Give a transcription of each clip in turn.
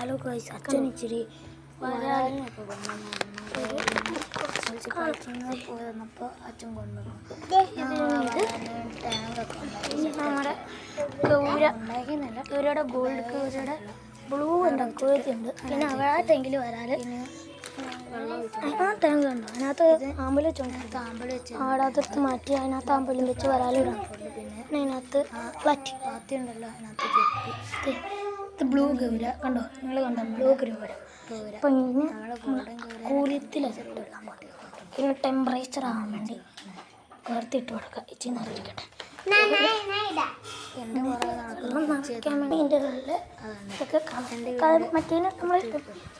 Hello guys, അച്ഛൻ ഇച്ചിരി വരാനൊക്കെ പോയപ്പോൾ അച്ഛൻ കൊണ്ടുവന്നു. നമ്മുടെ ഗൗരയുടെ ഗോൾഡ് ഗൗരയുടെ ബ്ലൂ ഉണ്ട്, കുഴച്ചുണ്ട്. പിന്നെ അവഴാട്ടെങ്കിലും വരാല് ആ ടാങ്ക് ഉണ്ടോ? അതിനകത്ത് ആമ്പൽ വെച്ചോണ്ട് ആടാത്തടുത്ത് മാറ്റി അതിനകത്ത് ആമ്പലും വെച്ച് വരാലിടാം. പിന്നെ അതിനകത്ത് പ്ലാറ്റി ഉണ്ടല്ലോ, അതിനകത്ത് ഇത് ബ്ലൂ ഗൗര കണ്ടോ, നിങ്ങൾ കണ്ടോ ബ്ലൂ ഗൗര. അപ്പം ഇങ്ങനെ കൂലിയത്തിലിടാൻ പാടില്ല. പിന്നെ ടെമ്പറേച്ചർ ആവാൻ വേണ്ടി കയർത്തിട്ട് കൊടുക്കുക. ഇച്ചിരി നിറയിരിക്കട്ടെ. എൻ്റെ നിറയ്ക്കാൻ വേണ്ടി ഇതിൻ്റെ ഉള്ളിൽ ഇതൊക്കെ മറ്റേ നമ്മൾ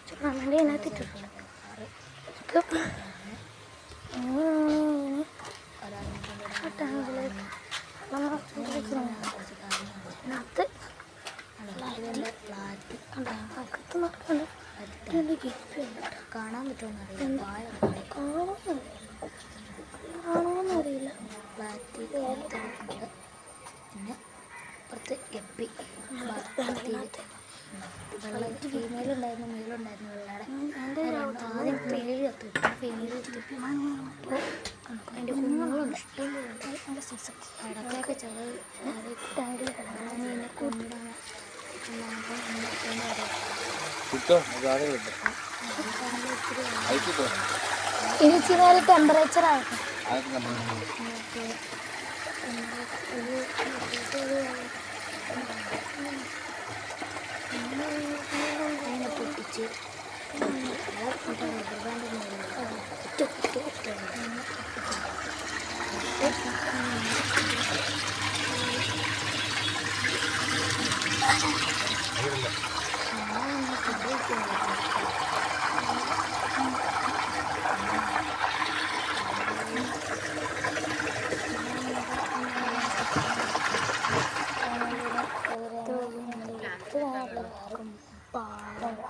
ചുടാൻ വേണ്ടി അതിനകത്ത് ഇട്ടിട്ടുണ്ട്. കാണാൻ പറ്റുമെന്നറിയില്ല. പിന്നെ പുറത്ത് ഗപ്പി ഫീമെയിലുണ്ടായിരുന്നു, മെയിലുണ്ടായിരുന്നു. വെള്ളയുടെ ആദ്യം മെയിൽ കത്തു, ഫീമെയിൽ അപ്പോൾ അതിൻ്റെ കുഞ്ഞുങ്ങളുണ്ട്. നല്ല സീസൺ ഇടയ്ക്കൊക്കെ ചില ടാങ്കിൽ കിടന്നെ കൊണ്ടാണ്. ഇനി ഇച്ചിരി നേരം ടെമ്പറേച്ചർ ആവട്ടെ. അതിനെ പൊട്ടിച്ച്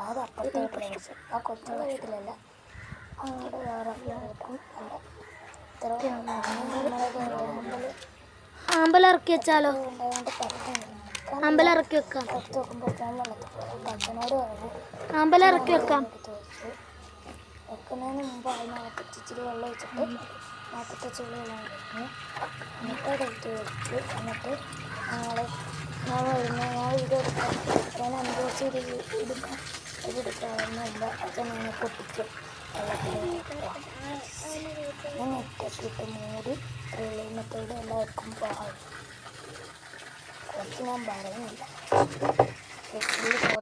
അത് അപ്പുറത്തെ പ്രദേശം, ആ കൊച്ചുള്ള വീട്ടിലല്ല, അങ്ങോട്ട് വേറെ എല്ലാവർക്കും അമ്പലം വെച്ചാലോ? അമ്പലം ഇറക്കി വെക്കാം. പുറത്ത് വെക്കുമ്പോൾ അച്ഛനോട് പറഞ്ഞു അമ്പലം ഇറക്കി വെക്കാം. വെക്കുന്നതിന് മുമ്പ് അതിനകത്ത് ഇച്ചിരി വെള്ളം ഒഴിച്ചിട്ട് നാൽപ്പത്തെ ചുള്ളി വെള്ളം കഴിഞ്ഞ് എന്നിട്ട് എടുത്ത് വെച്ചു. എന്നിട്ട് ഞാൻ ഇതെടുക്കാം. ഞാൻ 5 ദിവസം ഇതെടുക്കാം. ഇതെടുക്കാവുന്നില്ല. അച്ഛൻ അതിനെ പൊട്ടിച്ചു ഞാൻ നെറ്റൊക്കെ ഇട്ട് മൂടി വെള്ളിമത്തോട് എല്ലാവർക്കും പാടും. കുറച്ച് ഞാൻ പറയുന്നില്ല.